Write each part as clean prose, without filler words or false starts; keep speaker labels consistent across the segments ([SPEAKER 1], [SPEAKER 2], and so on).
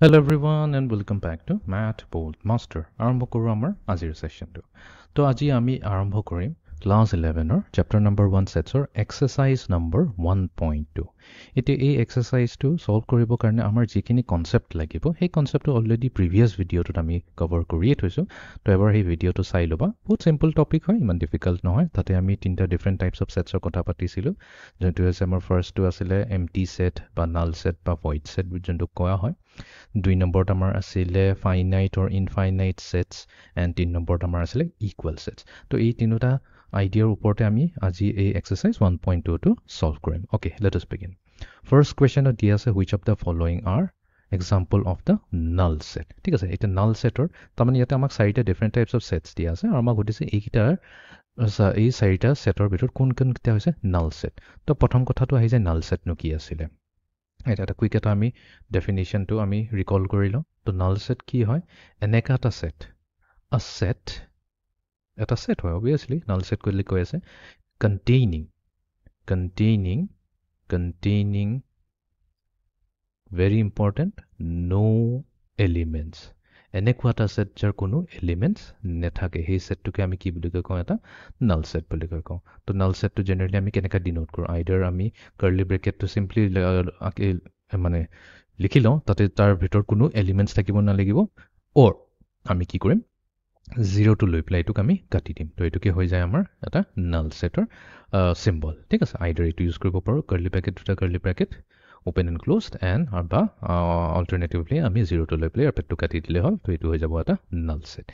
[SPEAKER 1] Hello everyone and welcome back to Math Bold Master. আৰম্ভ কৰোঁ আমাৰ আজিৰ সেশনটো। তো আজি আমি আৰম্ভ কৰিম ক্লাছ 11ৰ চেপ্টাৰ নম্বৰ 1 সেটছৰ এক্সাৰসাইজ নম্বৰ 1.2। এতিয়া এই এক্সাৰসাইজটো সলভ কৰিবৰ কাৰণে আমাৰ যিখিনি কনসেপ্ট লাগিব সেই কনসেপ্টটো অলৰেডি প্ৰিভিয়াছ ভিডিঅ'টোত আমি কভাৰ কৰিয়ে থৈছোঁ। তো এবাৰ সেই ভিডিঅ'টো চাই ল'বা। বহুত সিম্পল টপিক হয়, ইমান ডিফিকাল্ট নহয়। তাতে আমি তিনিটা ডিফাৰেণ্ট টাইপছ অফ সেটছৰ কথা পাতিছিলোঁ। যোনটো হৈছে আমাৰ ফাৰ্ষ্টটো আছিলে এমটি সেট বা নাল সেট বা ভইড সেট যোনটো কোৱা হয়। 2 নম্বৰত আমাৰ আছিলে ফাইনাইট অৰ ইনফাইনাইট সেটছ এণ্ড 3 নম্বৰত আমাৰ আছিলে ইকুৱেল সেটছ। তো এই তিনিটা আইডিয়াৰ ওপৰতে আমি আজি এই এক্সাৰসাইজ 1.2টো সলভ কৰিম। Okay, let us begin. First কুৱেশ্যনত দিয়া আছে which of the following are example of the null set. ঠিক আছে, এতিয়া নাল সেটৰ তাৰমানে ইয়াতে আমাক চাৰিটা ডিফাৰেণ্ট টাইপছ অফ সেটছ দিয়া আছে আৰু আমাক সুধিছে এইকেইটাৰ এই চাৰিটা সেটৰ ভিতৰত কোনকেইটা হৈছে নাল সেট। তো প্ৰথম কথাটো আহি যায় নাল সেটনো কি আছিলে। এটা কুইক এটা আমি ডেফিনেশ্যনটো আমি ৰিকল কৰি লওঁ। তো নাল সেট কি হয়? এনেকা এটা সেট, এটা সেট হয় অবভিয়াছলি। নাল সেট বুলি কৈ আছে containing very important no elements। এনেকুৱা এটা সেট যাৰ কোনো এলিমেণ্টছ নেথাকে, সেই সেটটোকে আমি কি বুলি কওঁ? এটা নাল সেট বুলি কওঁ। তো নাল সেটটো জেনেৰেলি আমি কেনেকৈ ডিনোট কৰোঁ? আইদাৰ আমি কাৰ্লি ব্ৰেকেটটো চিম্পলি মানে লিখি লওঁ, তাতে তাৰ ভিতৰত কোনো এলিমেণ্টছ থাকিব নালাগিব, অৰ আমি কি কৰিম? জিৰ'টো লৈ পেলাই এইটোক আমি কাটি দিম। তো এইটোকে হৈ যায় আমাৰ এটা নাল সেটৰ চিম্বল। ঠিক আছে, আইদাৰ এইটো ইউজ কৰিব পাৰোঁ, কাৰ্লি ব্ৰেকেট দুটা curly bracket open and closed and বা অল্টাৰনেটিভলি আমি জিৰ'টো লৈ পেলাই পেটটো কাটি দিলে হ'ল। তো এইটো হৈ যাব এটা নাল সেট।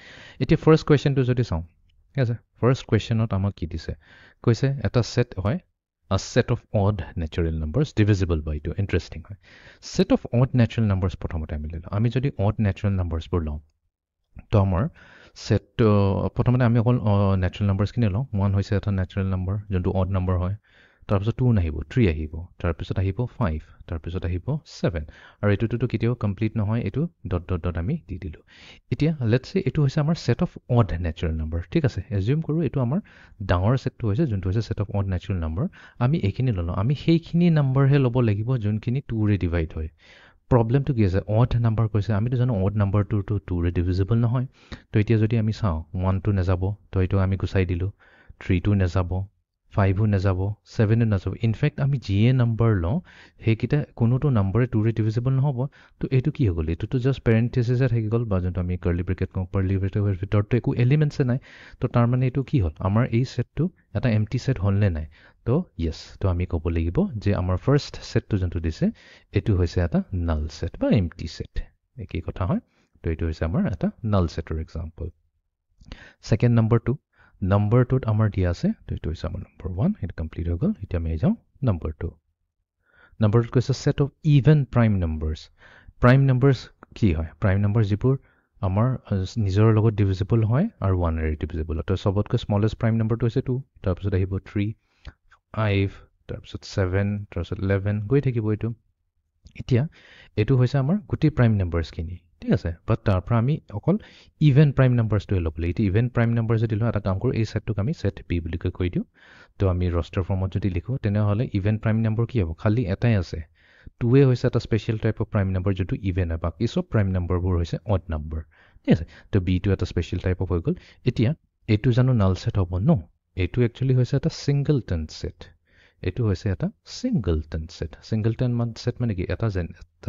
[SPEAKER 1] এতিয়া ফাৰ্ষ্ট কুৱেশ্যনটো যদি চাওঁ, ঠিক আছে, ফাৰ্ষ্ট কুৱেশ্যনত আমাক কি দিছে? কৈছে এটা সেট হয় a set of odd natural numbers divisible by 2. Interesting হয়। Set of odd natural numbers প্ৰথমতে আমি লৈ লওঁ। আমি যদি odd natural numbersবোৰ লওঁ, তো আমাৰ সেটটো প্ৰথমতে আমি অকল নেচাৰেল নাম্বাৰছখিনি লওঁ। 1 হৈছে এটা নেচাৰেল নাম্বাৰ যোনটো অড নাম্বাৰ হয়। তাৰপিছত 2 নাহিব, 3 আহিব, তাৰপিছত আহিব 5, তাৰপিছত আহিব 7, আৰু এইটোতো কেতিয়াও কমপ্লিট নহয়, এইটো ডট ডট ডট আমি দি দিলোঁ। এতিয়া লেটছ চে এইটো হৈছে আমাৰ set of odd natural number. ঠিক আছে, এজিউম কৰোঁ এইটো আমাৰ ডাঙৰ সেটটো হৈছে, যোনটো হৈছে set of odd natural number. আমি এইখিনি ল'লোঁ, আমি সেইখিনি নাম্বাৰহে ল'ব লাগিব যোনখিনি 2ৰে ডিভাইড হয়। প্ৰব্লেমটো কি আছে? অড নাম্বাৰ কৈছে, আমিতো জানো অড নাম্বাৰটোতো 2ৰে ডিভিজিবল নহয়। তো এতিয়া যদি আমি চাওঁ 1টো নাযাব, তো এইটো আমি গুচাই দিলোঁ। 3টো নাযাব, 5ও নাযাব, 7ও নাযাব। ইনফেক্ট আমি যিয়ে নাম্বাৰ লওঁ সেইকেইটা কোনোটো নাম্বাৰে 2ৰে ডিভিজিবল নহ'ব। তো এইটো কি হৈ গ'ল? এইটোতো জাষ্ট পেৰেণ্টেছিছে থাকি গ'ল, বা যোনটো আমি কাৰ্লি ব্ৰেকেট কওঁ, কাৰ্লি ব্ৰেকেটৰ ভিতৰতো একো এলিমেণ্টছে নাই। তো তাৰমানে এইটো কি হ'ল? আমাৰ এই সেটটো এটা এমটি সেট হ'লনে নাই? তো য়েছ, তো আমি ক'ব লাগিব যে আমাৰ ফাৰ্ষ্ট সেটটো যোনটো দিছে এইটো হৈছে এটা নাল সেট বা এমটি সেট। একেই কথা হয়। তো এইটো হৈছে আমাৰ এটা নাল সেটৰ এক্সাম্পল। ছেকেণ্ড নম্বৰটোত আমাৰ দিয়া আছে, তো এইটো হৈছে আমাৰ নম্বৰ 1, সেইটো কমপ্লিট হৈ গ'ল। এতিয়া আমি যাওঁ নম্বৰ 2। নম্বৰটোত কৈছে set of even prime numbers. Prime numbers কি হয়? প্ৰাইম নাম্বাৰ যিবোৰ আমাৰ নিজৰ লগত ডিভিজিবল হয় আৰু 1ৰে ডিভিজিবল হয়। তো চবতকৈ স্মলেষ্ট প্ৰাইম নাম্বাৰটো হৈছে 2, তাৰপিছত আহিব 3, 5, তাৰপিছত 7, তাৰপিছত 11, গৈ থাকিব এইটো। এতিয়া এইটো হৈছে আমাৰ গোটেই প্ৰাইম নাম্বাৰছখিনি। ঠিক আছে, বাট তাৰ পৰা আমি অকল ইভেন প্ৰাইম নাম্বাৰছটোৱে ল'ব লাগিব। এতিয়া ইভেন প্ৰাইম নাম্বাৰ যদি লওঁ, এটা কাম কৰোঁ, এই সেটটোক আমি সেট বি বুলি কৈ দিওঁ। তো আমি ৰষ্টাৰ ফৰ্মত যদি লিখোঁ, তেনেহ'লে ইভেন প্ৰাইম নাম্বাৰ কি হ'ব? খালি এটাই আছে, 2ৱে হৈছে এটা special type of prime number যোনটো ইভেন হয়। বাকী চব প্ৰাইম নাম্বাৰবোৰ হৈছে অড নাম্বাৰ। ঠিক আছে, তো বিটো এটা স্পেচিয়েল টাইপ অফ হৈ গ'ল। এতিয়া এইটো জানো নাল সেট হ'ব? ন, এইটো একচুৱেলি হৈছে এটা ছিংগলটন সেট। এইটো হৈছে এটা ছিংগলটন সেট। ছিংগলটন সেট মানে কি? এটা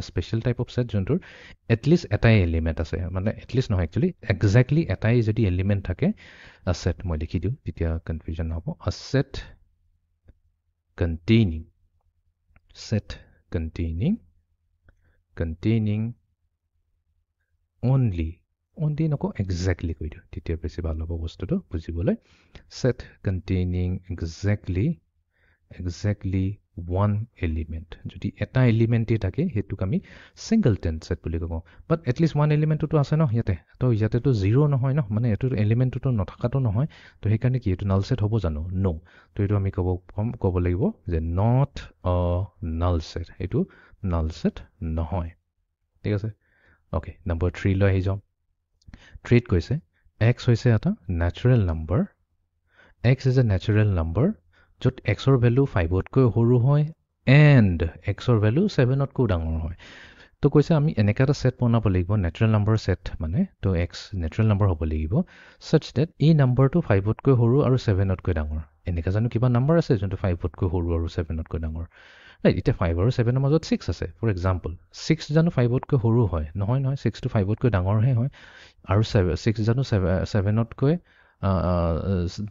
[SPEAKER 1] স্পেচিয়েল টাইপ অফ সেট যোনটোৰ এটলিষ্ট এটাই এলিমেণ্ট আছে, মানে এটলিষ্ট নহয়, একচুৱেলি একজেক্টলি এটাই যদি এলিমেণ্ট থাকে। আ সেট মই লিখি দিওঁ, তেতিয়া কনফিউজন নহ'ব। আ সেট containing only নকওঁ, একজেক্টলি কৈ দিওঁ, তেতিয়া বেছি ভাল হ'ব বস্তুটো বুজিবলৈ। Set containing exactly one element। যদি এটা এলিমেণ্টেই থাকে সেইটোক আমি ছিংগলটন সেট বুলি ক'ব। বাট এটলিষ্ট ওৱান এলিমেণ্টটোতো আছে ন ইয়াতে। তো ইয়াতেতো জিৰ' নহয় ন, মানে এইটো এলিমেণ্টটোতো নথকাটো নহয়। তো সেইকাৰণে কি এইটো নাল সেট হ'ব জানো? ন'। তো এইটো আমি ক'ব লাগিব যে নট অ নাল সেট, এইটো নাল সেট নহয়। ঠিক আছে, অ'কে। নম্বৰ 3 লৈ আহি যাওঁ। 3ত কৈছে এক্স হৈছে এটা natural number. X is a natural number য'ত এক্সৰ ভেলু 5তকৈ সৰু হয় এণ্ড এক্সৰ ভেলু 7তকৈ ডাঙৰ হয়। তো কৈছে আমি এনেকা এটা সেট বনাব লাগিব ন্যাচাৰাল নাম্বাৰ সেট মানে তো x ন্যাচাৰাল নাম্বাৰ হ'ব লাগিব such that এই নাম্বাৰটো 5 তকৈ সৰু আৰু 7 তকৈ ডাঙৰ এনেকা জানো কিবা নাম্বাৰ আছে যোনটো 5 তকৈ সৰু আৰু 7 তকৈ ডাঙৰ ৰাইট এতিয়া 5 আৰু 7 ৰ মাজত 6 আছে ফৰ এক্সাম্পল 6 জানো 5 তকৈ সৰু হয় নহয় নহয় 6 টো 5 তকৈ ডাঙৰহে হয় আৰু 6 জানো 7 তকৈ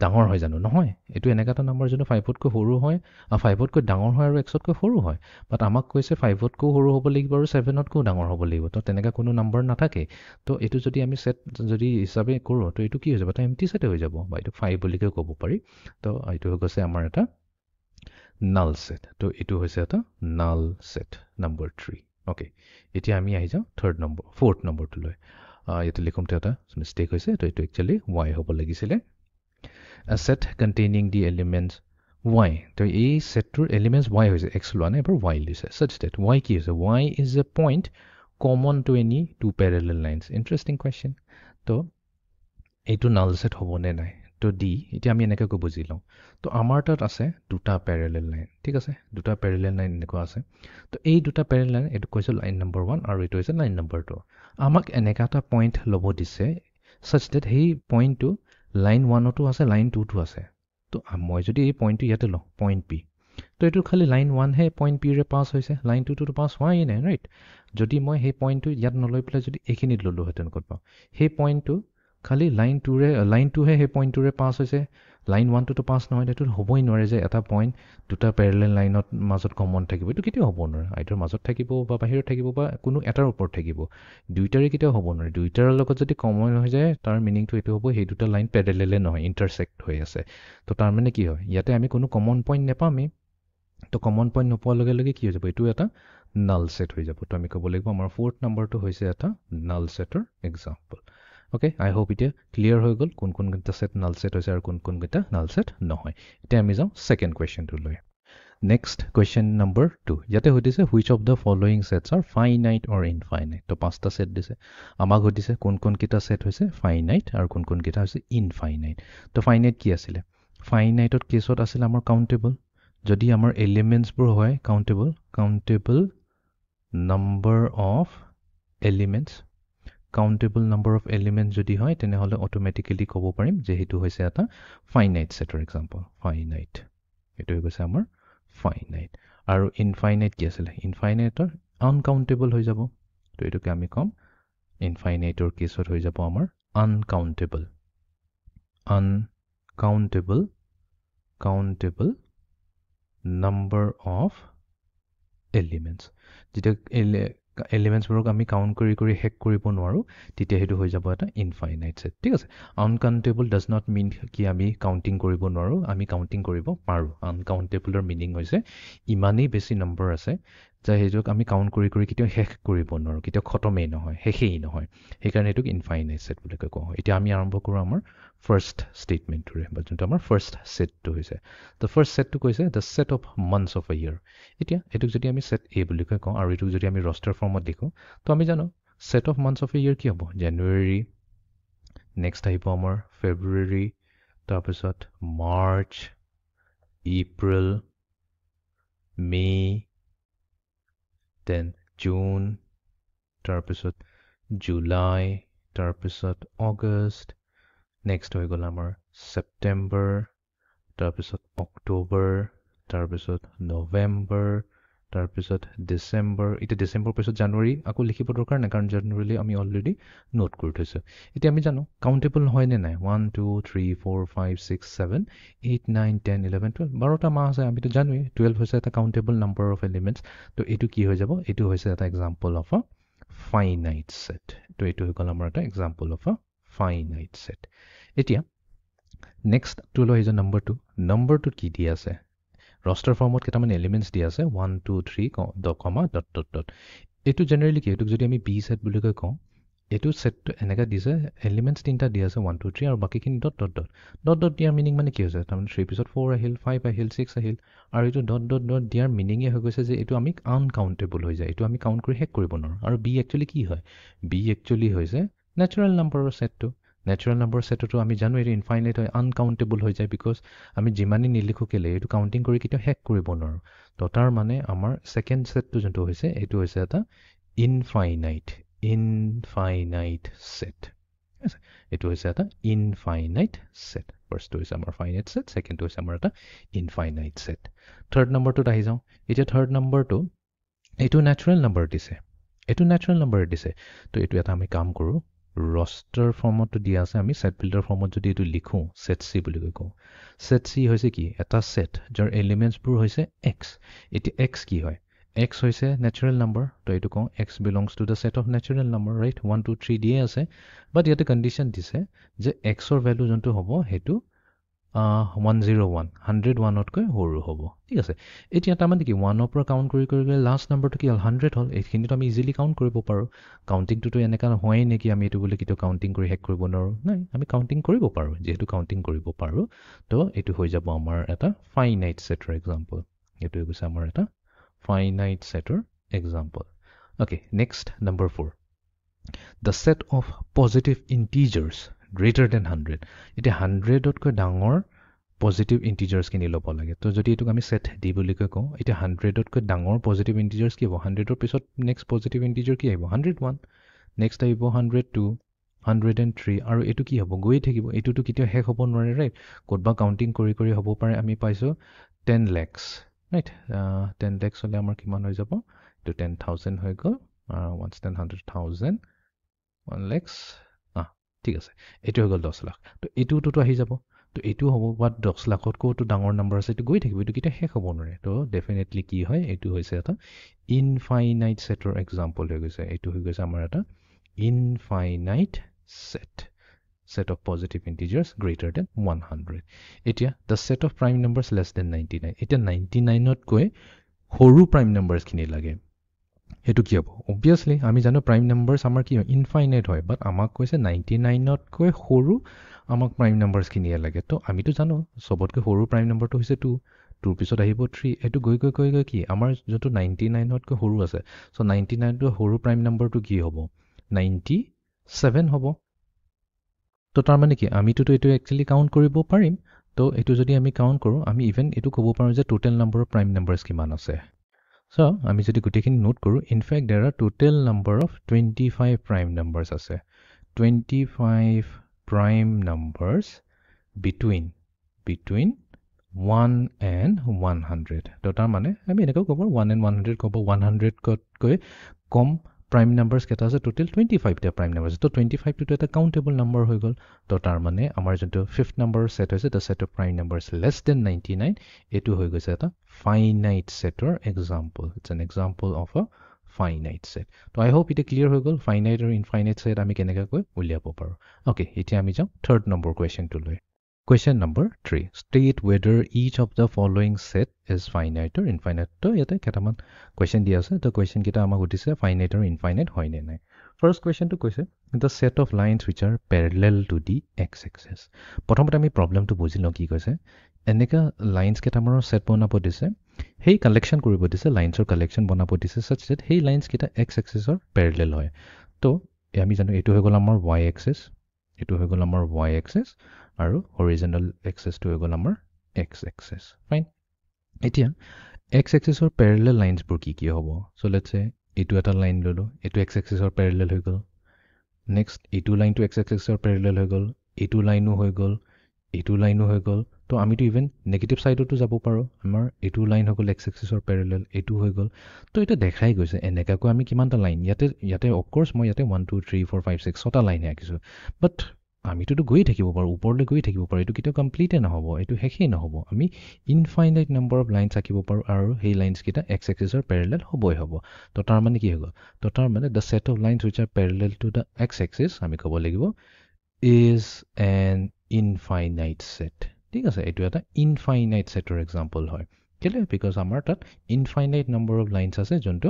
[SPEAKER 1] ডাঙৰ হয় জানো নহয় এটো এনেকা এটা নাম্বাৰ যোনটো 5 তকৈ সৰু হয় 5 তকৈ ডাঙৰ হয় আৰু x তকৈ সৰু হয় বাট আমাক কৈছে 5 তকৈ সৰু হ'ব লাগিব আৰু 7 তকৈ ডাঙৰ হ'ব লাগিব তো তেনেকা কোনো নাম্বাৰ নাথাকে তো এটো যদি আমি সেট যদি হিচাপে কৰো তো এটো কি হৈ যাব এটা এম্পটি সেট হৈ যাব বা এটো 5 বুলিকে ক'ব পাৰি তো এটো হৈ গৈছে আমাৰ এটা null set তো এটো হৈছে এটা null set number 3 ওকে এতিয়া আমি আহি যাও fourth নম্বৰটো লৈ ইয়াতে লিখোমতে এটা মিস্টেক হৈছে তো এটো একচুয়ালি y হ'ব লাগিছিলে a set containing the elements y তো এই সেটটোৰ elements y হৈছে x লোৱা নাই এবাৰ y লৈছে such that y কি হৈছে y is a point common to any two parallel lines interesting question তো এইটো null set হ'ব নে নাই তো d এতিয়া আমি এনেকৈ বুজি লওঁ তো আমাৰ তাত আছে দুটা প্যাৰেলাল লাইন ঠিক আছে দুটা প্যাৰেলাল লাইন এনেকুৱা আছে তো এই দুটা প্যাৰেলাল লাইন এটো কৈছে লাইন নম্বৰ 1 আৰু এটো হৈছে লাইন নম্বৰ 2 আমাক এনেকা এটা পইণ্ট ল'ব দিছে such that সেই পইণ্টটো লাইন 1 তো আছে লাইন 2 তো আছে তো মই যদি এই পইণ্টটো ইয়াতে লওঁ পইণ্ট p তো এটো খালি লাইন 1 হে পইণ্ট p ৰে পাস হৈছে লাইন 2 তো পাস হোৱাই নাই ৰাইট যদি মই সেই পইণ্টটো ইয়াত নলৈ পেলাই যদি এখিনিত ললো হেতেন ক'ত পাওঁ সেই পইণ্টটো খালি লাইন 2 হে সেই পইণ্টটোৰে পাস হৈছে লাইন 1 তো পাস নহয় এটো হ'বই নোৱাৰে যে এটা পইণ্ট দুটা প্যাৰেলাল লাইনত মাজত কমন থাকিব এটো কেতিয়াও হ'ব নোৱাৰে আইদাৰ মাজত থাকিব বা বাহিৰত থাকিব বা কোনো এটাৰ ওপৰত থাকিব দুইটাৰে কেতিয়াও হ'ব নোৱাৰে দুইটাৰ লগত যদি কমন হৈ যায় তাৰ মিনিংটো এটো হ'ব সেই দুটা লাইন প্যাৰেলালে নহয় ইন্টাৰসেক্ট হৈ আছে তো তাৰ মানে কি হয় ইয়াতে আমি কোনো কমন পইণ্ট নেপামে তো কমন পইণ্ট নোপোৱাৰ লগে লগে কি হৈ যাব এটো এটা null set হৈ যাব তো আমি ক'ব লাগিব আমাৰ fourth নম্বৰটো হৈছে এটা null setter example okay I hope it clear হৈ গল কোন কোন গিটা সেট null set হৈছে আৰু কোন কোন গিটা null set নহয় এতিয়া আমি যাও সেকেন্ড কোৱেশ্চন টো লৈ next question number 2 ইয়াতে হইছে which of the following sets are finite or infinite তো পাঁচটা সেট দিছে আমাক হইছে কোন কোন গিটা সেট হৈছে finite আৰু কোন কোন গিটা হৈছে infinite তো finite কি আছিল finite ৰ কেছত আছিল আমাৰ countable যদি আমাৰ elements বোৰ হয় countable number of elements countable number of elements যদি হয় তেনেহলে automatically ক'ব পাৰিম যে হেতু হৈছে এটা finite set for example finite এটো হৈছে আমাৰ finite আৰু infinite কি আছিল infinite uncountable হৈ যাব তো এটোকে আমি কম infinite ৰ কেছত হৈ যাব আমাৰ uncountable countable number of elements যেটা elements বোৰক আমি কাউন্ট কৰি হেক কৰিব নোৱাৰো তেতিয়া হেতু হৈ যাব এটা ইনফাইনাইট সেট ঠিক আছে আনকাউন্টেবল ডাজ নট মিন কি আমি কাউন্টিং কৰিব নোৱাৰো আমি কাউন্টিং কৰিব পাৰো আনকাউন্টেবলৰ মিনিং হৈছে ইমানেই বেছি নম্বৰ আছে যে হেতুক আমি কাউন্ট কৰি কিতে হেক কৰিব নোৱাৰো কিতে খতমেই নহয় হেকেই নহয় সেই কাৰণে এটোক ইনফাইনাইট সেট বুলি কওঁ এতিয়া আমি আৰম্ভ কৰো আমাৰ ফাৰ্স্ট স্টেটমেন্টৰে বা যোনটো আমাৰ ফাৰ্স্ট সেটটো হৈছে the first set to কৈছে the set of months of a year এতিয়া এটোক যদি আমি set a বুলি কওঁ আৰু এটোক যদি আমি roster formত লিখো তো আমি জানো set of months of a year কি হ'ব January next আহিব আমাৰ February তাৰপিছত March April May then June তাৰপিছত July তাৰপিছত August next হৈ গ'ল আমাৰ September তাৰপিছত October তাৰপিছত November তাৰপিছত December এটা December পিছত January আকৌ লিখিব দৰকাৰ নাই কাৰণ January আমি অলৰেডি নোট কৰি থৈছো এতিয়া আমি জানো কাউন্টেবল হয় নে নাই 1 2 3 4 5 6 7 8 9 10 11 12 12টা মাহ আছে আমি তো জানোই 12 হৈছে এটা কাউন্টেবল নাম্বাৰ অফ এলিমেন্টস তো এটো কি হৈ যাব এটো হৈছে এটা example of a finite set তো এটো হৈ গ'ল আমাৰ এটা example of a finite set এতিয়া next to lo is a number 2 কি দি আছে roster formত কেটামান এলিমেন্টস দি আছে 1 2 3 dot comma dot dot dot এটো জেনাৰেলি কি এটো যদি আমি b set বুলি কওঁ এটো সেট এনেকা দিছে এলিমেন্টস তিনটা দি আছে 1 2 3 আৰু বাকিখিনি dot dot dot dot dot দিয়াৰ মিনিং মানে কি হৈছে তাৰমানে 3 পিছত 4 আহিল 5 আহিল 6 আহিল আৰু এটো dot dot dot দিয়াৰ মিনিং হৈ গৈছে যে এটো আমি আনকাউন্টেবল হৈ যায় এটো আমি কাউন্ট কৰি হেক কৰিব নোৱাৰো আৰু b একচুয়ালি কি হয় b একচুয়ালি হৈছে ন্যাচাৰাল নাম্বাৰৰ সেটটো Natural number set to আমি জানো এটো ইনফাইনাইট হয় আনকাউন্টেবল হৈ যায় বিকজ আমি যিমানি নিলিখো কেলে এটো কাউন্টিং কৰি কিটা হেক কৰিব নোৱাৰো তো তাৰ মানে আমাৰ সেকেন্ড সেটটো যোনটো হৈছে এটো হৈছে এটা ইনফাইনাইট সেট আছে এটো হৈছে এটা ইনফাইনাইট সেট ফাৰ্ষ্টটো হৈছে আমাৰ ফাইনাইট সেট সেকেন্ডটো হৈছে আমাৰ এটা ইনফাইনাইট সেট থাৰ্ড নম্বৰটোত আহি যাওঁ এতিয়া থাৰ্ড নম্বৰটো এটো ন্যাচাৰাল নম্বৰ দিছে তো এটো এটা আমি কাম কৰো roster ফৰ্মত দিয়া আছে আমি set builder ফৰ্মত যদি এটো লিখো set c বুলি কওঁ set c হৈছে কি এটা set যাৰ এলিমেন্টছ বোৰ হৈছে x এটি x কি হয় x হৈছে natural number তো এটো কওঁ x belongs to the set of natural number right 1 2 3 দিয়ে আছে বাট ইয়াতে কন্ডিশন দিছে যে x ৰ ভ্যালু জন্তু হ'ব হেতু 101 101 তকৈ সৰু হ'ব ঠিক আছে এতিয়া তাৰ মানে কি 1 ৰ পৰা কাউন্ট কৰি লাষ্ট নম্বৰটো কি হল 100 হল এইখিনিটো আমি ইজিলি কাউন্ট কৰিব পাৰো কাউন্টিংটো তো এনেকা হয় নেকি আমি এটো বুলি কিটো কাউন্টিং কৰি হেক কৰিব নোৱাৰো নাই আমি কাউন্টিং কৰিব পাৰো যেহেতু কাউন্টিং কৰিব পাৰো তো এটো হৈ যাব আমাৰ এটা ফাইনাইট সেটৰ এক্সাম্পল এটো হৈছে আমাৰ এটা finite setter example. Okay, next number 4. The set of positive integers greater than 100. It is 100 ko dangor positive integers kini lobo lage. To jodi etu ami set d boli ko it is 100 ko dangor positive integers ki hobo 100 or pisot next positive integer ki hobo 101 next aibo 102 103 aru etu ki hobo goi thakibo etu to kitio hek hobo nore right kodba counting kori hobo pare ami paiso 10 lakhs right 10 lakhs hole amar kiman hoy jabo to 10000 hoy go once 100,000 1 lakhs ঠিক আছে এটো হৈ গল 10 লাখ তো এটো তো আহি যাব তো এটো হ'ব বাট 10 লাখত কো তো ডাঙৰ নম্বৰ আছে এটো গৈ থাকিব এটো কিটা শেষ হ'ব নৰে তো ডেফিনেটলি কি হয় এটো হৈছে এটা ইনফাইনাইট সেটৰ এক্সাম্পল হৈ গৈছে এটো হৈ গৈছে আমাৰ এটা infinite set of positive integers greater than 100 এতিয়া the set of prime numbers less than 99 এতিয়া 99 ত কৈ সৰু prime numbers খিনি লাগে এটো কি হ'ব obviously আমি জানো prime numbers আমাৰ কি infinite হয় but আমাক কৈছে 99 ত কৈ সৰু আমাক prime numbers খিনি লাগে তো আমি তো জানো সবতকৈ সৰু prime number টো হৈছে 2 2 পিছত আহিব 3 এটো গৈ কি আমাৰ যটো 99 ত কৈ সৰু আছে সো 99 টো সৰু prime number টো কি হ'ব 97 হ'ব তো তাৰ মানে কি আমি তো এটো একচুয়ালি কাউন্ট কৰিব পাৰিম তো এটো যদি আমি কাউন্ট কৰো আমি ইভেন এটো ক'ব পাৰো যে total number of prime numbers কিমান আছে সো আমি যদি গুটেখিনি নোট কৰো in fact there are total number of 25 prime numbers আছে 25 প্ৰাইম নাম্বাৰস between 1 and 100 তো তাৰ মানে আমি এনেকৈ ক'ব 1 and 100 ক'ব 100 কৈ কম prime numbers keta ase total 25 ta prime numbers to 25 to eta countable number hoy gol to tar mane amar jonto fifth number set hoise the set of prime numbers less than 99 etu hoy goise eta finite set or example it's an example of a finite set to I hope it clear hoy gol finite or infinite set ami keneka koi uliabo paro okay etia ami jam third number question to loi Question number 3. State whether each of the following set is finite or infinite. So, yete ketaman question diya ase. The question kita ama hudise finite or infinite hoy ne nai. First question to question the set of lines which are parallel to the x-axis. Prothomot ami problem to bujilo ki koise. Eneka lines ketamanor set bonabo dise. Hey collection koribo dise lines or collection bonabo dise such that hey lines kita x-axis or parallel hoy. To ami jano etu hoy gol amar y-axis. Etu hoy gol amar y-axis. আৰু horizontal axis to egol amar x axis fine etia x axis or parallel lines bur ki hobo so let's say etu eta line lolo etu x axis or parallel hoy gol next etu line to x axis or parallel hoy gol etu line o hoy gol etu line o hoy gol to ami to even negative side to jabo paro amar etu line hoy gol x axis or parallel etu hoy gol to eta dekhai goise eneka ko ami kiman ta line yate of course moi yate 1 2 3 4 5 6 ota line akisu but আমি তো গৈ থাকিব পাৰো ওপৰলৈ গৈ থাকিব পাৰো এটো কিটা কমপ্লিট না হ'ব এটো হেখি না হ'ব আমি ইনফাইনাইট নাম্বাৰ অফ লাইনস আকিব পাৰো আৰু সেই লাইনস কিটা x axis or parallel হ'বই হ'ব তো তাৰ মানে কি হ'ব তো তাৰ মানে the set of lines which are parallel to the x axis আমি ক'ব লাগিব is an infinite set ঠিক আছে এটো এটা ইনফাইনাইট সেটৰ এক্সাম্পল হয় কেলে because আমাৰ তাত ইনফাইনাইট নাম্বাৰ অফ লাইনস আছে যোনটো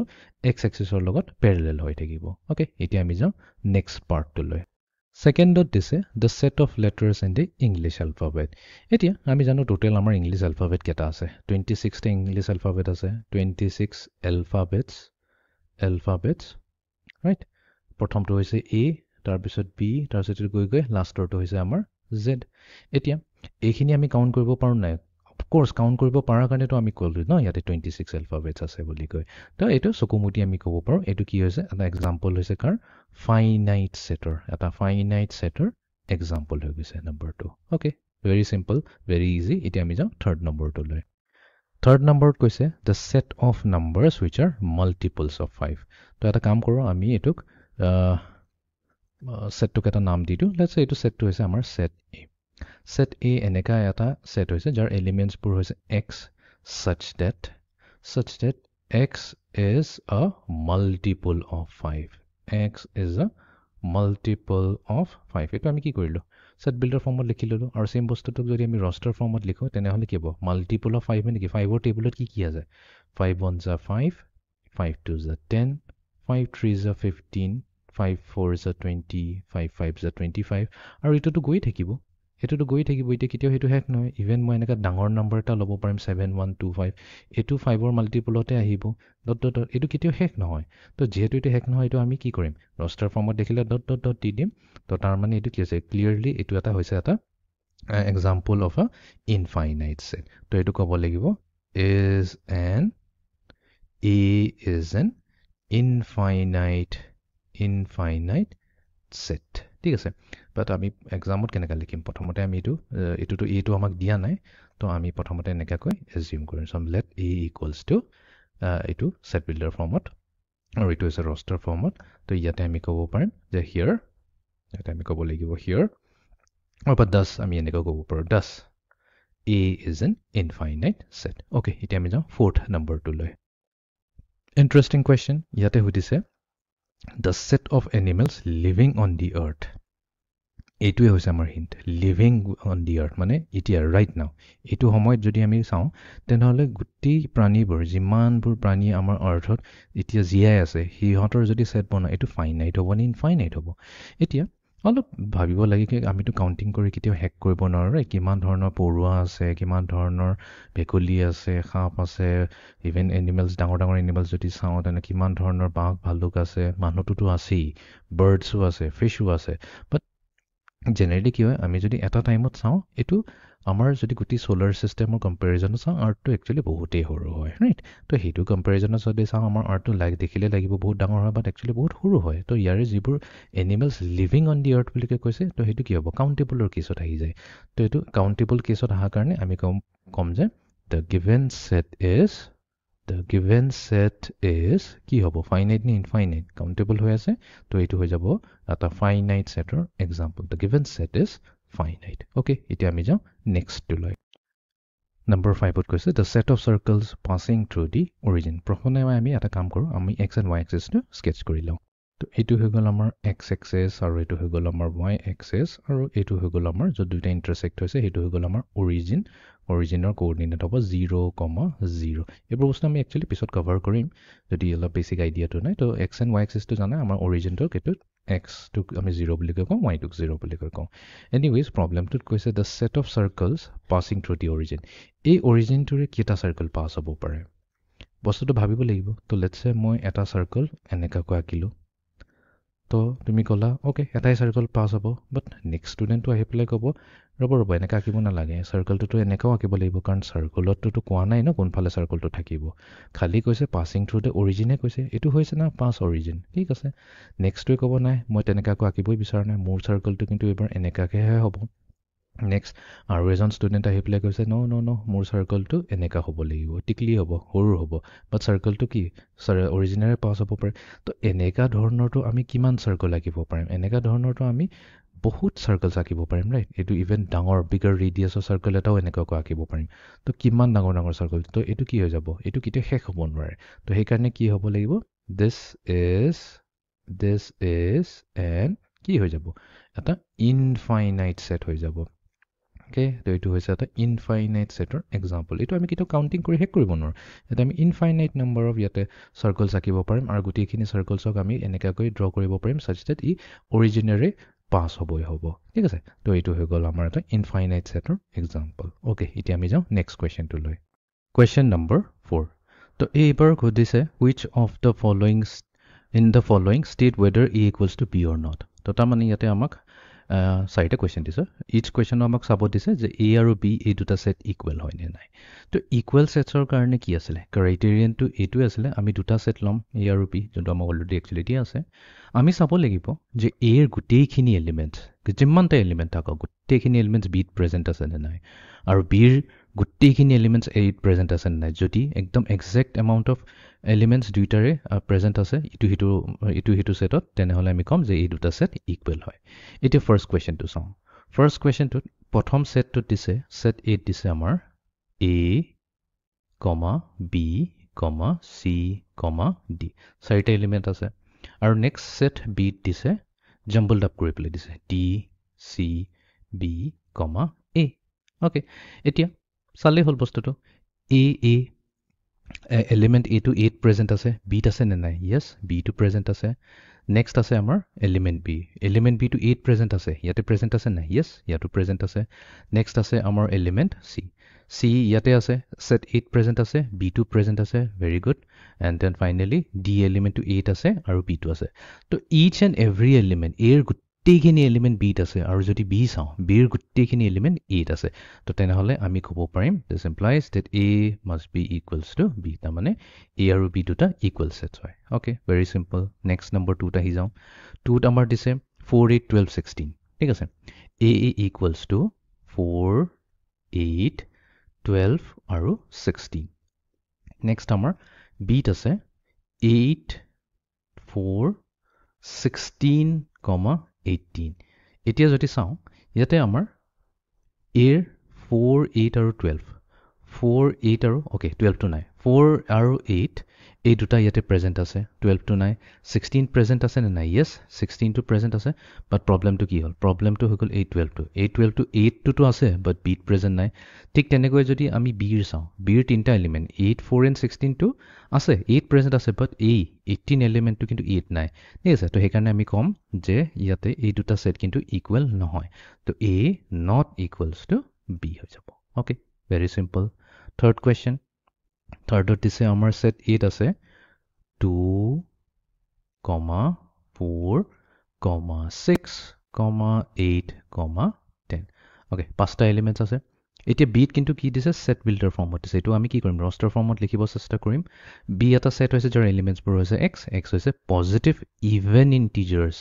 [SPEAKER 1] x axis or লগত parallel হৈ থাকিব ওকে এতিয়া আমি যাও নেক্সট পাৰ্টটো লৈ Second dot dise the set of letters in the English alphabet. Etia ami jano total amar English alphabet keta ase 26 ta English alphabet ase 26 alphabets right prothom to hoise A tar bisot B tar bisot goi last to hoise amar Z etia ekhini ami count koribo paru nai course count কৰিব পাৰা কাৰণে তো আমি কলো ন ইয়াতে 26 এলফাবেটছ আছে বুলি কয় তো এটো চকুমুটি আমি ক'ব পাৰো এটো কি হৈছে এটা এক্সাম্পল হৈছে কাৰ ফাইনাইট সেটৰ এটা ফাইনাইট সেটৰ এক্সাম্পল হৈ গৈছে number 2 okay very simple very easy ইতি আমি যাও থাৰ্ড নম্বৰটো লৈ থাৰ্ড নম্বৰত কৈছে the set of numbers which are multiples of 5 তো এটা কাম কৰো আমি এটুক সেটটোক এটা নাম দি দিও লেটস এটো সেটটো হৈছে আমাৰ set a এনেকা এটা সেট হৈছে যাৰ এলিমেন্টস বোৰ হৈছে x such that x is a multiple of 5 x is a multiple of 5 এটো আমি কি কৰিলো set builder ফৰ্মত লিখি ললো আৰু সেম বস্তুটোক যদি আমি roster ফৰ্মত লিখো তেনেহলে কি হ'ব multiple of 5 মানে কি 5 ৰ টেবুলত কি আছে 5 1 is 5 5 2 is 10 5 3 is 15 5 4 is 20 5 5 is 25 আৰু এটোটো গৈ থাকিব এটোটো গৈ থাকিব ইতে কিতেও হেতু হেক নহয় ইভেন মই এনেকা ডাঙৰ নম্বৰ এটা লব পাৰিম 7125 এটো 5 ৰ মাল্টিপলতে আহিব ডট ডট এটো কিতেও হেক নহয় তো যেহেতু এটো হেক নহয় এটো আমি কি কৰিম roster ফৰ্মত দেখিলে ডট ডট ডট দি দিম তো তাৰ মানে এটো কি আছে ক্লিয়াৰলি এটো এটা হৈছে এটা example of a infinite set তো এটো ক'ব লাগিব is an infinite set ঠিক আছে বাট আমি এক্সামত কেনেকা লিখিম প্ৰথমতে আমি এটো আমাক দিয়া নাই তো আমি প্ৰথমতে এনেকা কৈ এজিউম কৰিম সম let a equals to এটো set builder ফৰ্মত আৰু এটো হৈছে roster ফৰ্মত তো ইয়াতে আমি ক'ব পাৰিম যে here ইয়াতে আমি ক'ব লাগিব here অবা 10 আমি এনেকা ক'ব পাৰো 10 a is an infinite set okay এতিয়া আমি যাও fourth number to লৈ interesting question ইয়াতে সুধিছে the set of animals living on the earth এটোৱে হৈছে আমাৰ hint living on the earth মানে ইতিয়া right now এটো সময়ত যদি আমি চাও তেনেহলে গুটি প্ৰাণীবোৰ যিমানবোৰ প্ৰাণী আমাৰ আৰ্থত ইতিয়া জিয়াই আছে হিহঁতৰ যদি সেট বনা এটো ফাইনাইট হ'ব নে ইনফাইনাইট হ'ব এতিয়া অলপ ভাবিব লাগে কি আমিটো কাউন্টিং কৰি কিতেও হেক কৰিব নোৱাৰো কিমান ধৰণৰ পৰুৱা আছে কিমান ধৰণৰ ভেকুলি আছে সাপ আছে ইভেন এনিমেলস ডাঙৰ ডাঙৰ এনিমেলস যদি চাও তেনে কিমান ধৰণৰ বাঘ ভালুক আছে মানুহটোটো আছেই বাৰ্ডসও আছে ফিশও আছে বাট জেনাৰেলি কি হয় আমি যদি এটা টাইমত চাও এটো আমাৰ যদি গুটি সোলাৰ সিস্টেমৰ কম্পাৰিজন চাও আৰ্টটো একচুয়ালি বহুতেই সৰু হয় ৰাইট তো হেতু কম্পাৰিজনত যদি চাও আমাৰ আৰ্টটো লাইক দেখিলে লাগিব বহুত ডাঙৰ হয় বাট একচুয়ালি বহুত সৰু হয় তো ইয়াৰে যিবোৰ animals living on the art বুলি কৈছে তো হেতু কি হ'ব কাউন্টেবলৰ কেছত আহি যায় তো এটো কাউন্টেবল কেছত আহা কাৰণে আমি কম যে the given set is কি হ'ব ফাইনাইট নে ইনফাইনাইট কাউন্টেবল হৈ আছে তো এটো হৈ যাব এটা ফাইনাইট সেটৰ example the given set is finite okay এতিয়া আমি যাও next to লৈ number 5 ত কৈছে the set of circles passing through the origin প্ৰথমে আমি এটা কাম কৰো আমি x and y axis টো স্কেচ কৰি লও তো এটো হৈ গল আমাৰ x axis আৰু এটো হৈ গল আমাৰ y axis আৰু এটো হৈ গল আমাৰ যত দুটা ইন্টাৰসেক্ট হৈছে হেতু হৈ গল আমাৰ অৰিজিনৰ কোঅৰ্ডিনেট হ'ব 0,0 এই বস্তু আমি একচুয়ালি পিছত কভাৰ কৰিম যদি অলপ বেসিক আইডিয়াটো নাই তো x and y axis টো জানা আমাৰ অৰিজিনটো কেটো x টো আমি 0 বুলি কওঁ y টো 0 বুলি কওঁ এনিৱেজ প্ৰবলেমটোত কৈছে the set of circles passing through the origin এই অৰিজিনটোৰে কিটা সাৰ্কেল পাস হ'ব পাৰে বস্তুটো ভাবিব লাগিব তো লেটস সে মই এটা সাৰ্কেল এনেকা কৈ আকিলো তো তুমি কলা ওকে এটাই সাৰ্কেল পাস হ'ব বাট নেক্সট ষ্টুডেন্টটো আহি পেলাই ক'ব ৰব এনেকা আকিব না লাগে সাৰ্কেলটো এনেকাও আকিব লাগিব কাৰণ সাৰ্কেলটো কোৱা নাই ন কোনফালে সাৰ্কেলটো থাকিব খালি কৈছে পাসিং থ্ৰু দ্য অৰিজিনে কৈছে এটো হৈছে না পাস অৰিজিন ঠিক আছে নেক্সটটো ক'ব নাই মই তেনেকাকৈ আকিবই বিচাৰ নাই মোৰ সাৰ্কেলটো কিন্তু এবাৰ এনেকাকেহে হ'ব নেক্সট আৰু এজন ষ্টুডেন্ট আহি পেলাই কৈছে নো মোৰ সাৰ্কেলটো এনেকা হ'ব লাগিব টিকলি হ'ব সৰু হ'ব বাট সাৰ্কেলটো কি অৰিজিনেৰে পাস হ'ব পাৰে তো এনেকা ধৰণৰটো আমি কিমান সাৰ্কেল আকিব পাৰিম এনেকা ধৰণৰটো আমি বহুত সাৰ্কেলস আকিব পাৰিম ৰাইট এটো ইভেন ডাঙৰ বিগাৰ ৰেডিয়াছৰ সাৰ্কেল এটাও এনেকাকৈ আকিব পাৰিম তো কিমান ডাঙৰ সাৰ্কেল তো এটো কি হৈ যাব এটো কিতে শেষ হ'ব নোৱাৰে তো সেই কাৰণে কি হ'ব লাগিব this is and কি হৈ যাব এটা ইনফাইনাইট সেট হৈ যাব okay তো এটো হৈছে এটা ইনফাইনাইট সেটৰ এক্সাম্পল এটো আমি কিটো কাউন্টিং কৰি শেষ কৰিব নোৱাৰো এটা আমি ইনফাইনাইট নম্বৰ অফ ইয়াতে সাৰ্কেলস আকিব পাৰিম আৰু গুটিখিনি সাৰ্কেলসক আমি এনেকাকৈ ড্ৰ কৰিব পাৰিম such that ই অৰিজিনেৰে পাস হ'বই হ'ব ঠিক আছে তো এটো হৈ গল আমাৰ এটা ইনফাইনাইট সেটৰ এক্সাম্পল ওকে এতিয়া আমি যাও নেক্সট কোৱেশ্চনটো লৈ কোৱেশ্চন নম্বৰ 4 তো এইবাৰ খুদিছে which of the following in the following state whether a equals to b or not তো তাৰ মানে ইয়াতে আমাক চাৰিটা কুৱেশ্যন দিছে ইচ কুৱেশ্যনো আমাক চাব দিছে যে এ আৰু বি এই দুটা ছেট ইকুৱেল হয় নে নাই তো ইকুৱেল ছেটছৰ কাৰণে কি আছিলে ক্ৰাইটেৰিয়ানটো এইটোৱে আছিলে আমি দুটা ছেট ল'ম এ আৰু বি যোনটো আমাক অলৰেডি একচুৱেলি দিয়া আছে আমি চাব লাগিব যে এৰ গোটেইখিনি এলিমেণ্টছ যিমানটা এলিমেণ্ট থাকক গোটেইখিনি এলিমেণ্টছ বিত প্ৰেজেণ্ট আছে নে নাই আৰু বিৰ গোটেইখিনি এলিমেণ্টছ এইত প্ৰেজেণ্ট আছে নে নাই যদি একদম একজেক্ট এমাউণ্ট অফ এলিমেণ্টছ দুইটাৰে প্ৰেজেণ্ট আছে ইটো সিটো ছেটত তেনেহ'লে আমি ক'ম যে এই দুটা ছেট ইকুৱেল হয় এতিয়া ফাৰ্ষ্ট কুৱেশ্যনটো চাওঁ ফাৰ্ষ্ট কুৱেশ্যনটোত প্ৰথম ছেটটোত দিছে ছেট এইট দিছে আমাৰ এ কমা বি কমা চি কমা ডি চাৰিটা এলিমেণ্ট আছে আৰু নেক্সট ছেট বিত দিছে জাম্বলড আপ কৰি পেলাই দিছে ডি চি বি কমা এ অ'কে এতিয়া চালেই হ'ল বস্তুটো এ এলিমেণ্ট এটো এইট প্ৰেজেণ্ট আছে বিত আছে নে নাই য়েছ বিটো প্ৰেজেণ্ট আছে নেক্সট আছে আমাৰ এলিমেণ্ট বিটো এইট প্ৰেজেণ্ট আছে ইয়াতে প্ৰেজেণ্ট আছে নাই য়েছ ইয়াতো প্ৰেজেণ্ট আছে নেক্সট আছে আমাৰ এলিমেণ্ট চি ইয়াতে আছে ছেট এইট প্ৰেজেণ্ট আছে বিটো প্ৰেজেণ্ট আছে very good and then finally D এলিমেণ্টটো এইট আছে আৰু বিটো আছে তো ইচ এণ্ড এভৰি এলিমেণ্ট এৰ গোটেইখিনি এলিমেণ্ট বিত আছে আৰু যদি বি চাওঁ বিৰ গোটেইখিনি এলিমেণ্ট এইট আছে তো তেনেহ'লে আমি ক'ব পাৰিম this implies that A must be equals to B তাৰমানে এ আৰু বি দুটা ইকুৱেল ছেটছ হয় okay very simple next number টুত আহি যাওঁ টুত আমাৰ দিছে 4 8 12 16 ঠিক আছে এ ইকুৱেলছ টু 4 8 12 আৰু 16 নেক্সট আমাৰ বিত আছে 8 4 16 কমা 18 এতিয়া যদি চাওঁ ইয়াতে আমাৰ এৰ 4 8 আৰু 12 4 8 আৰু অ'কে 12টো নাই 4 আৰু 8 এই দুটা ইয়াতে প্ৰেজেণ্ট আছে 12টো নাই 16 প্ৰেজেণ্ট আছে নে নাই য়েছ 16টো প্ৰেজেণ্ট আছে বাট প্ৰব্লেমটো কি হ'ল প্ৰব্লেমটো হৈ গ'ল এই 12টো 8টোতো আছে বাট বিত প্ৰেজেণ্ট নাই ঠিক তেনেকৈ যদি আমি বিৰ চাওঁ বিৰ তিনিটা এলিমেণ্ট 8 4 এণ্ড 16টো আছে 8 প্ৰেজেণ্ট আছে বাট এই 18 এলিমেণ্টটো কিন্তু 8 নাই ঠিক আছে তো সেইকাৰণে আমি ক'ম যে ইয়াতে এই দুটা ছেট কিন্তু ইকুৱেল নহয় তো A not equals to B হৈ যাব okay very simple third question থাৰ্ডত দিছে আমাৰ ছেট এইট আছে 2 কমা 4 কমা 6 কমা 8 কমা 10 অ'কে পাঁচটা এলিমেণ্টছ আছে এতিয়া বিত কিন্তু কি দিছে ছেট বিল্ডাৰ ফৰ্মত দিছে এইটো আমি কি কৰিম ৰষ্টাৰ ফৰ্মত লিখিব চেষ্টা কৰিম বি এটা ছেট হৈছে যাৰ এলিমেণ্টছবোৰ হৈছে এক্স হৈছে positive even integers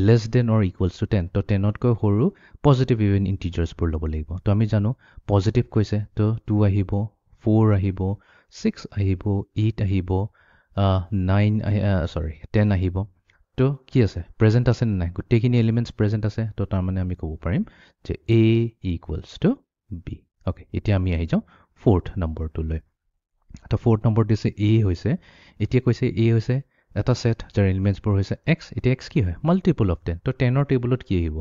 [SPEAKER 1] less than or equals to 10 তো 10তকৈ সৰু পজিটিভ ইভেন ইণ্টিজাৰ্ছবোৰ ল'ব লাগিব তো আমি জানো পজিটিভ কৈছে তো 2 আহিব 4 আহিব 6 আহিব 8 আহিব 10 আহিব তো কি আছে প্ৰেজেণ্ট আছে নে নাই গোটেইখিনি এলিমেণ্টছ প্ৰেজেণ্ট আছে তো তাৰমানে আমি ক'ব পাৰিম যে এ ইকুৱেলছ টু বি অ'কে এতিয়া আমি আহি যাওঁ ফ'ৰ্থ নম্বৰটোলৈ তো ফ'ৰ্থ নম্বৰ দিছে এ হৈছে এতিয়া কৈছে এ হৈছে এটা ছেট যাৰ এলিমেণ্টছবোৰ হৈছে এক্স এতিয়া এক্স কি হয় মাল্টিপল অফ 10 তো 10ৰ টেবুলত কি আহিব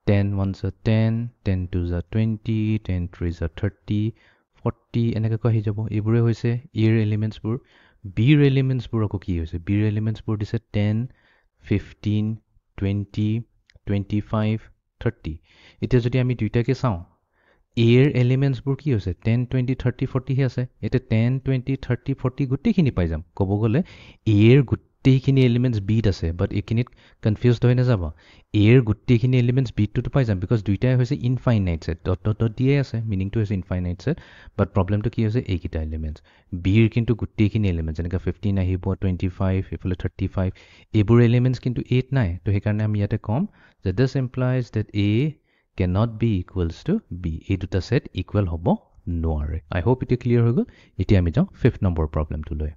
[SPEAKER 1] 10 1 10 10 2 20 10 3 30 40 এনেকৈ আহি যাব এইবোৰে হৈছে এৰ এলিমেণ্টছবোৰ বিৰ এলিমেণ্টছবোৰ আকৌ কি হৈছে বিৰ এলিমেণ্টছবোৰ দিছে 10 15 20 25 30 এতিয়া যদি আমি দুইটাকে চাওঁ এৰ এলিমেণ্টছবোৰ কি হৈছে 10 20 30 40হে আছে এতিয়া 10 20 30 40 গোটেইখিনি পাই যাম ক'ব গ'লে এৰ গোটেইখিনি এলিমেণ্টছ বিত আছে বাট এইখিনিত কনফিউজড হৈ নাযাব এৰ গোটেইখিনি এলিমেণ্টছ বিটটোতো পাই যাম বিকজ দুইটাই হৈছে ইনফাইনাইট ছেট ডট দিয়ে আছে মিনিংটো হৈছে ইনফাইনাইট ছেট বাট প্ৰব্লেমটো কি হৈছে এইকেইটা এলিমেণ্টছ বিৰ কিন্তু গোটেইখিনি এলিমেণ্টছ যেনেকৈ 15 আহিব 25 এইফালে 35 এইবোৰ এলিমেণ্টছ কিন্তু 8 নাই তো সেইকাৰণে আমি ইয়াতে ক'ম যে this implies that A cannot be equals to b এই দুটা সেট ইকুৱেল হ'ব নোৱাৰে আই হোপ ইট ক্লিয়াৰ হৈ গ'ল এতিয়া আমি যাওঁ 5th নম্বৰ প্ৰবলেমটোলৈ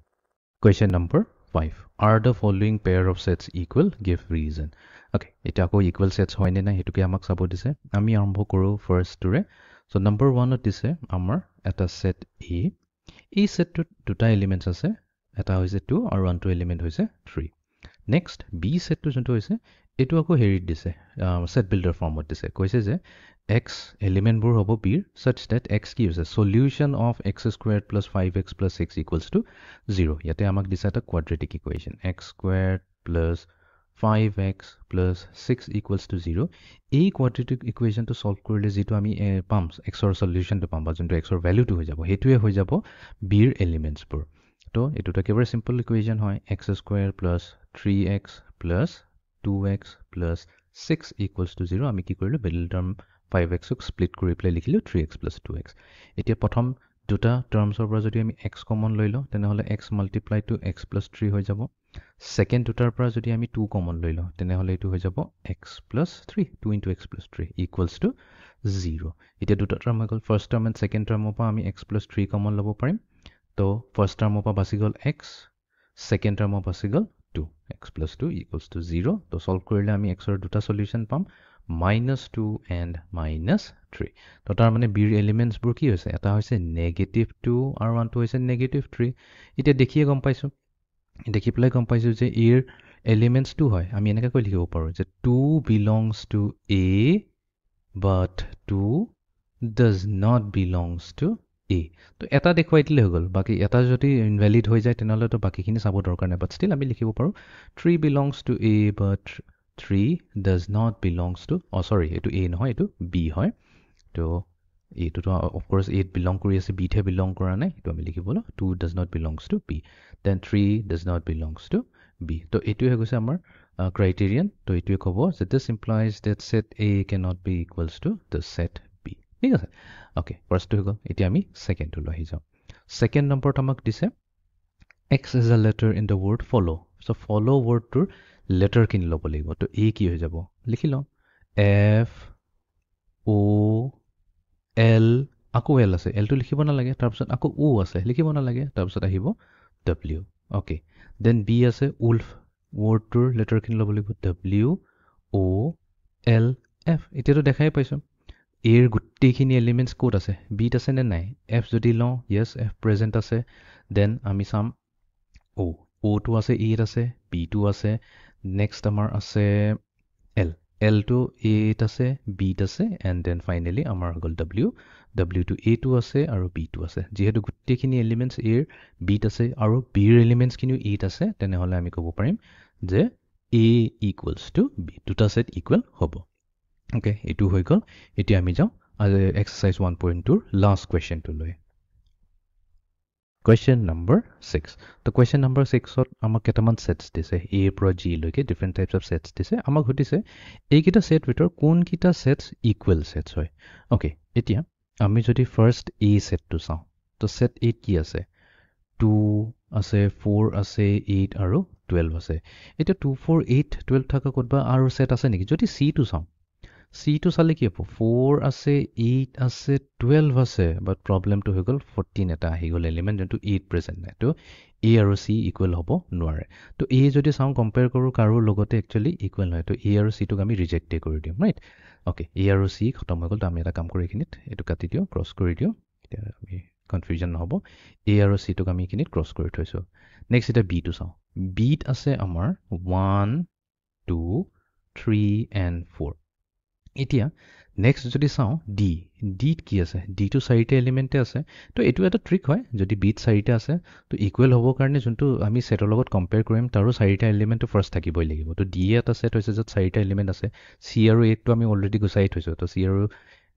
[SPEAKER 1] question number 5 are the following pair of sets equal give reason okay এটা আকৌ ইকুৱেল সেটছ হয় নে নাই হেতুকে আমাক চাব দিছে আমি আৰম্ভ কৰো ফাৰ্ষ্টটোৰে সো নম্বৰ 1ত দিছে আমাৰ এটা সেট a এই সেটটোত দুটা এলিমেণ্টছ আছে এটা হৈছে 2 আৰু আনটো এলিমেণ্ট হৈছে 3 নেক্সট বি সেটটো যোনটো হৈছে এটো আকৌ হেৰিত দিছে সেট বিল্ডাৰ ফৰ্মত দিছে কৈছে যে x এলিমেণ্টবোৰ হ'ব বিৰ such that x কি হৈছে solution of x squared plus 5x plus 6 equals to 0 ইয়াতে আমাক দিছে এটা quadratic equation x squared plus 5x plus 6 equals to 0 এই কোৱাড্ৰেটিক ইকুৱেশ্যনটো সলভ কৰিলে যেটো আমি পাম x ৰ সলিউশনটো পাম বা যোনটো x ৰ ভ্যালুটো হৈ যাব হেতুৱে হৈ যাব বিৰ এলিমেণ্টছবোৰ তো এটোটা একেবাৰে সিম্পল ইকুৱেশ্যন হয় x square plus 3x plus 2x plus 6 equals to 0 আমি কি কৰিলো middle term 5x ক split কৰি প্লে লিখিলো 3x plus 2x এতিয়া প্ৰথম দুটা টাৰ্মছৰ পৰা যদি আমি x কমন লৈ লওঁ তেনেহলে x multiply to x plus 3 হৈ যাব সেকেন্ড দুটাৰ পৰা যদি আমি 2 কমন লৈ লওঁ তেনেহলে এটো হৈ যাব x plus 3 2 into x plus 3 equals to 0 এতিয়া দুটা টাৰ্ম হৈ গল ফাৰ্স্ট টাৰ্ম এণ্ড সেকেন্ড টাৰ্মৰ পৰা আমি x plus 3 কমন ল'ব পাৰিম তো ফাৰ্স্ট টাৰ্মৰ পৰা বাছি গল x সেকেন্ড টাৰ্মৰ বাছি গল 2 x plus 2 equals to 0 তো সলভ কৰিলে আমি x ৰ দুটা সলিউশন পাম -2 and -3 তো তাৰ মানে b ৰ এলিমেন্টস বোৰ কি হৈছে এটা হৈছে -2 আৰু আনটো হৈছে -3 এতিয়া দেখিয়ে গম পাইছো দেখি পেলাই গম পাইছো যে এৰ এলিমেন্টস 2 হয় আমি এনেকৈ কৈ লিখিব পাৰো যে 2 belongs to a but 2 does not belongs to a তো এটা দেখুৱাই দিলে হৈ গল বাকি এটা যদি ইনভ্যালিড হৈ যায় তেনেহলে তো বাকিখিনি চাব দৰকাৰ নাই বাট ষ্টিল আমি লিখিব পাৰো 3 belongs to a but 3 does not belongs to sorry এটো a নহয় এটো b হয় তো এটো তো of course a belong কৰি আছে b তে belong কৰা নাই এটো আমি লিখিবলো 2 does not belongs to b then 3 does not belongs to b তো এটো হৈ গৈছে আমাৰ criterion তো এটোৱে ক'ব that this implies that set a cannot be equals to the set b ঠিক আছে ওকে ফার্স্ট হৈ গল এতিয়া আমি সেকেন্ড টো লৈ যাও সেকেন্ড নম্বৰটো আমাক দিছে x is a letter in the word follow so follow word টোৰ letter কিনি ল'ব লাগিব তো a কি হৈ যাব লিখি লওঁ f o l আকৌ l আছে l টো লিখিব না লাগে তাৰ পিছত আকৌ o আছে লিখিব না লাগে তাৰ পিছত আহিব w ওকে দেন b আছে wolf word টোৰ letter কিনি ল'ব লাগিব w o l f এতিয়াটো দেখাই পাইছো এৰ গুটেখিনি এলিমেন্টস কোড আছে b ত আছে নে নাই f যদি লওঁ yes f present আছে দেন আমি সাম o o টো আছে e ত আছে b টো আছে নেক্সট আমাৰ আছে l l টো a ত আছে b ত আছে এন্ড দেন ফাইনালি আমাৰ গল w w টো a টো আছে আৰু b টো আছে যেহেতু গুটেখিনি এলিমেন্টস এৰ b ত আছে আৰু b ৰ এলিমেন্টস কিনিও e ত আছে তেনেহলে আমি ক'ব পাৰিম যে a equals to b দুটা সেট ইকুৱেল হ'ব ওকে এটো হৈ গল এতিয়া আমি যাও এক্সাৰসাইজ 1.2 লাষ্ট কোৱেশ্চনটো লৈ Question number 6. The question number 6 ত আমাক কেটামান সেটস দিছে a পৰা g লৈকে different types of sets দিছে আমাক সুধিছে এই কিটা সেট ভিতৰ কোন কিটা সেটস ইকুৱেল সেটস হয় ওকে এতিয়া আমি যদি ফাৰ্স্ট a সেট টো চাও তো সেট 8 কি আছে 2 আছে 4 আছে 8 আৰু 12 আছে এটা 2 4 8 12 থকা কতবা আৰু সেট আছে নেকি যদি c টো চাও c টো চালে কি হ'ব 4 আছে 8 আছে 12 আছে বাট প্ৰবলেমটো হৈ গল 14 এটা আহি গল এলিমেন্ট যেটো 8 প্ৰেজেন্ট নাই তো a আৰু c ইকুৱেল হ'ব নোৱাৰে তো a যদি চাও কম্পেয়াৰ কৰো কাৰো লগতে একচুয়ালি ইকুৱেল নহয় তো a আৰু c টোক আমি ৰিজেক্ট কৰি দিম ৰাইট ওকে a আৰু c খতম হৈ গল তো আমি এটা কাম কৰি কিনিত এটো কাটি দিও ক্ৰস কৰি দিও এতিয়া আমি কনফিউজন নহব a আৰু c টোক আমি কিনিত ক্ৰস কৰি থৈছো নেক্সট এটা b টো চাও b ত আছে আমাৰ 1 2 3 and 4 এতিয়া নেক্সট যদি চাও d ত কি আছে d টো চাৰিটা এলিমেন্টে আছে তো এটো এটা ট্ৰিক হয় যদি b ত চাৰিটা আছে তো ইকুৱেল হ'ব কাৰণে যোনটো আমি সেটৰ লগত কম্পেয়াৰ কৰিম তাৰো চাৰিটা এলিমেন্ট ফাৰ্স্ট থাকিবই লাগিব তো d এটা সেট হৈছে যত চাৰিটা এলিমেন্ট আছে c আৰু a টো আমি অলৰেডি গুচাই থৈছো তো c আৰু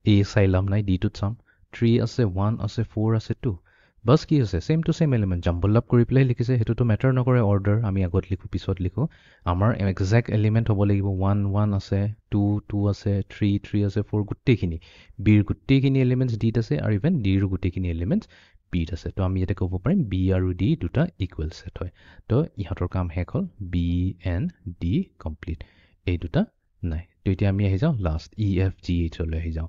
[SPEAKER 1] a চাইলাম নাই d টোত চাম 3 আছে 1 আছে 4 আছে 2 বস কি আছে same to same element jumble up কৰি প্লাই লিখিছে হেতুটো ম্যাটাৰ নকৰে অৰ্ডাৰ আমি আগত লিখো পিছত লিখো আমাৰ এক্সাক্ট এলিমেন্ট হ'ব লাগিব 1 1 আছে 2 2 আছে 3 3 আছে 4 গুটেখিনি b ৰ গুটেখিনি এলিমেন্টস d ত আছে আৰু ইভেন d ৰ গুটেখিনি এলিমেন্টস b ত আছে তো আমি এটা ক'ব পাৰিম b আৰু d দুটা ইকুৱেল সেট হয় তো ইহতৰ কাম শেষ হ'ল b and d কমপ্লিট এই দুটা নাই তো এতিয়া আমি আহি যাও last e f g h লৈ আহি যাও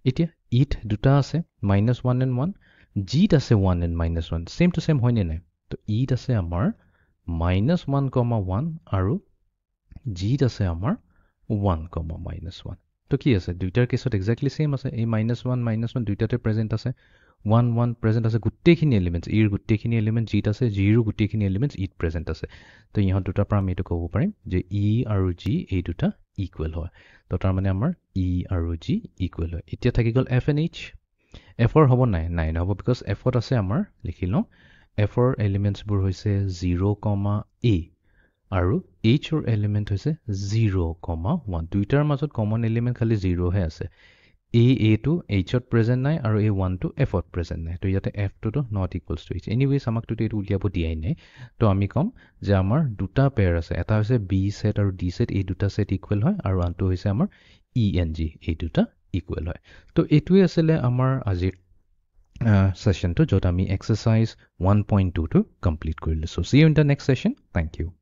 [SPEAKER 1] এতিয়া e ত দুটা আছে -1 and 1 g ত আছে 1 and -1 সেম টু সেম হয়নে নাই তো e ত আছে আমাৰ -1, 1 আৰু g ত আছে আমাৰ 1, -1 তো কি আছে দুইটাৰ কেছত এক্স্যাক্টলি সেম আছে এই -1 দুইটাতে প্ৰেজেন্ট আছে 1 1 প্ৰেজেন্ট আছে গুটেখিনি এলিমেন্টস e ৰ গুটেখিনি এলিমেন্ট g ত আছে g ৰ গুটেখিনি এলিমেন্টস e ত প্ৰেজেন্ট আছে তো ইহত দুটাৰ পৰা আমি এটো ক'ব পাৰিম যে e আৰু g এই দুটা ইকুৱেল হয় তো তাৰ মানে আমাৰ e আৰু g ইকুৱেল হয় এতিয়া থাকি গল f and h f ৰ হ'ব নাই নহব because f ত আছে আমাৰ লিখি লওঁ f ৰ এলিমেন্টস বোৰ হৈছে 0, a আৰু h ৰ এলিমেন্ট হৈছে 0, 1 দুইটাৰ মাজত কমন এলিমেন্ট খালি 0 হে আছে A টো Hত প্ৰেজেণ্ট নাই আৰু A1 টো Fত প্ৰেজেণ্ট নাই। তো ইয়াতে F2 not equals two H। Anyways আমাকতো এইটো উলিয়াব দিয়াই নাই। তো আমি ক'ম যে আমাৰ দুটা পেয়াৰ আছে, এটা হৈছে B ছেট আৰু D ছেট, এই দুটা ছেট ইকুৱেল হয়, আৰু আনটো হৈছে আমাৰ ENG, এই দুটা ইকুৱেল হয়। তো এইটোৱে আছিলে আমাৰ আজিৰ ছেশ্যনটো, য'ত আমি এক্সাৰচাইজ 1.2টো কমপ্লিট কৰিলোঁ। So' see you in the next session. Thank U.